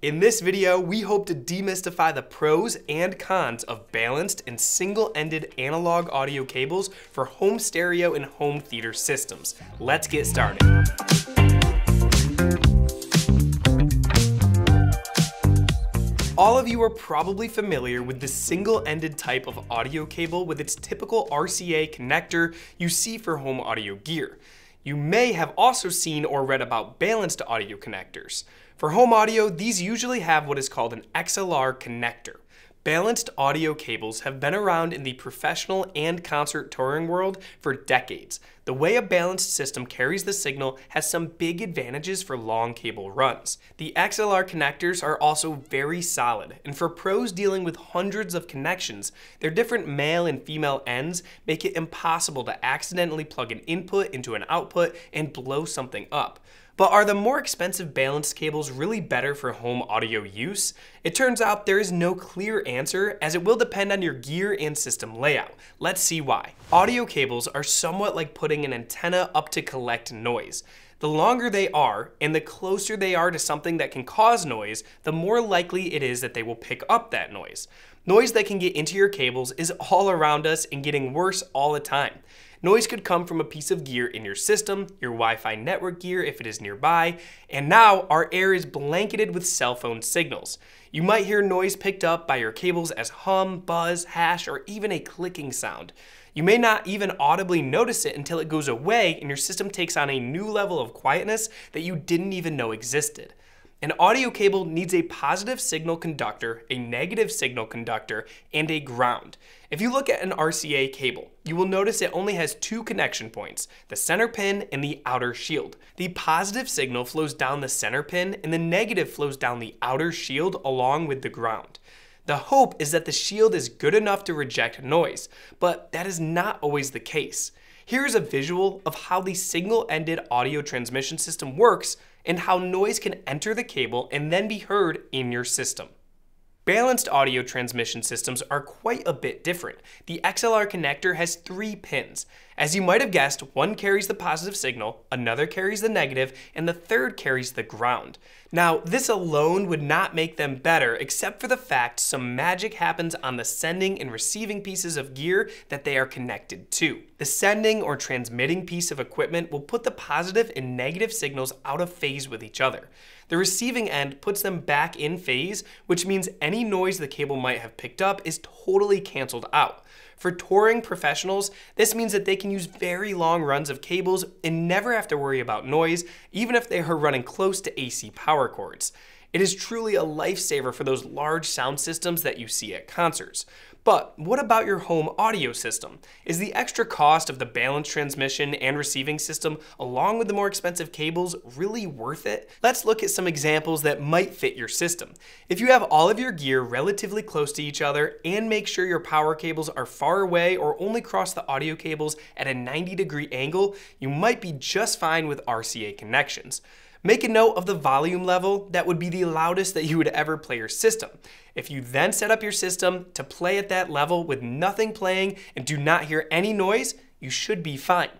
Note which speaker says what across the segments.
Speaker 1: In this video, we hope to demystify the pros and cons of balanced and single-ended analog audio cables for home stereo and home theater systems. Let's get started. All of you are probably familiar with the single-ended type of audio cable with its typical RCA connector you see for home audio gear. You may have also seen or read about balanced audio connectors. For home audio, these usually have what is called an XLR connector. Balanced audio cables have been around in the professional and concert touring world for decades. The way a balanced system carries the signal has some big advantages for long cable runs. The XLR connectors are also very solid, and for pros dealing with hundreds of connections, their different male and female ends make it impossible to accidentally plug an input into an output and blow something up. But are the more expensive balanced cables really better for home audio use? It turns out there is no clear answer, as it will depend on your gear and system layout. Let's see why. Audio cables are somewhat like putting an antenna up to collect noise. The longer they are, and the closer they are to something that can cause noise, the more likely it is that they will pick up that noise. Noise that can get into your cables is all around us and getting worse all the time. Noise could come from a piece of gear in your system, your Wi-Fi network gear if it is nearby, and now our air is blanketed with cell phone signals. You might hear noise picked up by your cables as hum, buzz, hash, or even a clicking sound. You may not even audibly notice it until it goes away and your system takes on a new level of quietness that you didn't even know existed. An audio cable needs a positive signal conductor, a negative signal conductor, and a ground. If you look at an RCA cable, you will notice it only has two connection points, the center pin and the outer shield. The positive signal flows down the center pin and the negative flows down the outer shield along with the ground. The hope is that the shield is good enough to reject noise, but that is not always the case. Here is a visual of how the single-ended audio transmission system works and how noise can enter the cable and then be heard in your system. Balanced audio transmission systems are quite a bit different. The XLR connector has 3 pins. As you might have guessed, one carries the positive signal, another carries the negative, and the third carries the ground. Now, this alone would not make them better, except for the fact some magic happens on the sending and receiving pieces of gear that they are connected to. The sending or transmitting piece of equipment will put the positive and negative signals out of phase with each other. The receiving end puts them back in phase, which means any noise the cable might have picked up is totally canceled out. For touring professionals, this means that they can use very long runs of cables and never have to worry about noise, even if they are running close to AC power cords. It is truly a lifesaver for those large sound systems that you see at concerts. But what about your home audio system? Is the extra cost of the balanced transmission and receiving system, along with the more expensive cables, really worth it? Let's look at some examples that might fit your system. If you have all of your gear relatively close to each other and make sure your power cables are far away or only cross the audio cables at a 90-degree angle, you might be just fine with RCA connections. Make a note of the volume level that would be the loudest that you would ever play your system. If you then set up your system to play at that level with nothing playing and do not hear any noise, you should be fine.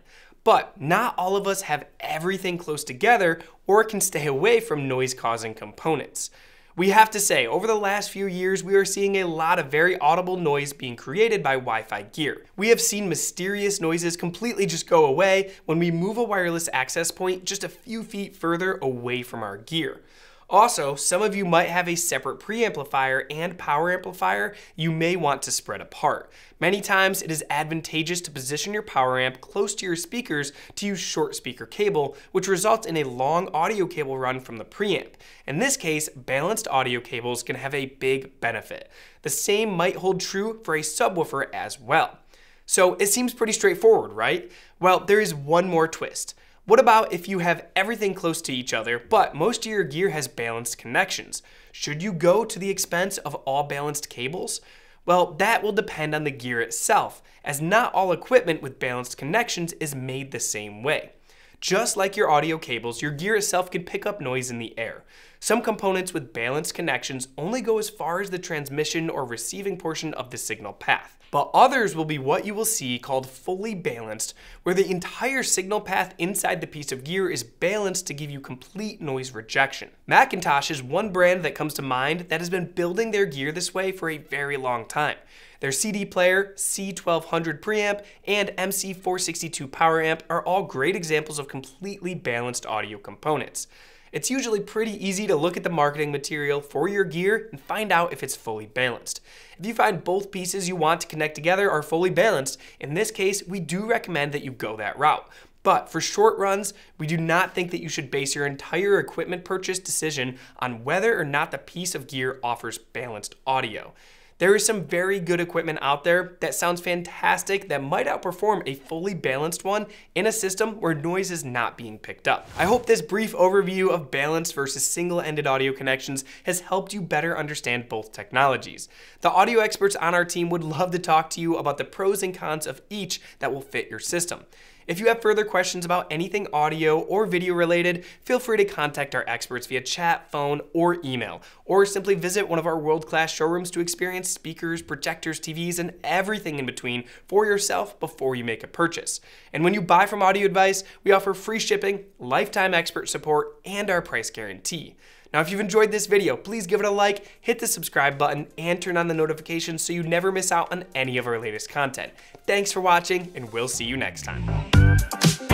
Speaker 1: But not all of us have everything close together or can stay away from noise-causing components. We have to say, over the last few years, we are seeing a lot of very audible noise being created by Wi-Fi gear. We have seen mysterious noises completely just go away when we move a wireless access point just a few feet further away from our gear. Also, some of you might have a separate preamplifier and power amplifier you may want to spread apart. Many times it is advantageous to position your power amp close to your speakers to use short speaker cable, which results in a long audio cable run from the preamp. In this case, balanced audio cables can have a big benefit. The same might hold true for a subwoofer as well. So it seems pretty straightforward, right? Well, there is one more twist. What about if you have everything close to each other, but most of your gear has balanced connections? Should you go to the expense of all balanced cables? Well, that will depend on the gear itself, as not all equipment with balanced connections is made the same way. Just like your audio cables, your gear itself can pick up noise in the air. Some components with balanced connections only go as far as the transmission or receiving portion of the signal path. But others will be what you will see called fully balanced, where the entire signal path inside the piece of gear is balanced to give you complete noise rejection. Macintosh is one brand that comes to mind that has been building their gear this way for a very long time. Their CD player, C1200 preamp, and MC462 power amp are all great examples of completely balanced audio components. It's usually pretty easy to look at the marketing material for your gear and find out if it's fully balanced. If you find both pieces you want to connect together are fully balanced, in this case, we do recommend that you go that route. But for short runs, we do not think that you should base your entire equipment purchase decision on whether or not the piece of gear offers balanced audio. There is some very good equipment out there that sounds fantastic that might outperform a fully balanced one in a system where noise is not being picked up. I hope this brief overview of balanced versus single-ended audio connections has helped you better understand both technologies. The audio experts on our team would love to talk to you about the pros and cons of each that will fit your system. If you have further questions about anything audio or video related, feel free to contact our experts via chat, phone, or email, or simply visit one of our world-class showrooms to experience speakers, projectors, TVs, and everything in between for yourself before you make a purchase. And when you buy from Audio Advice, we offer free shipping, lifetime expert support, and our price guarantee. Now, if you've enjoyed this video, please give it a like, hit the subscribe button, and turn on the notifications so you never miss out on any of our latest content. Thanks for watching, and we'll see you next time.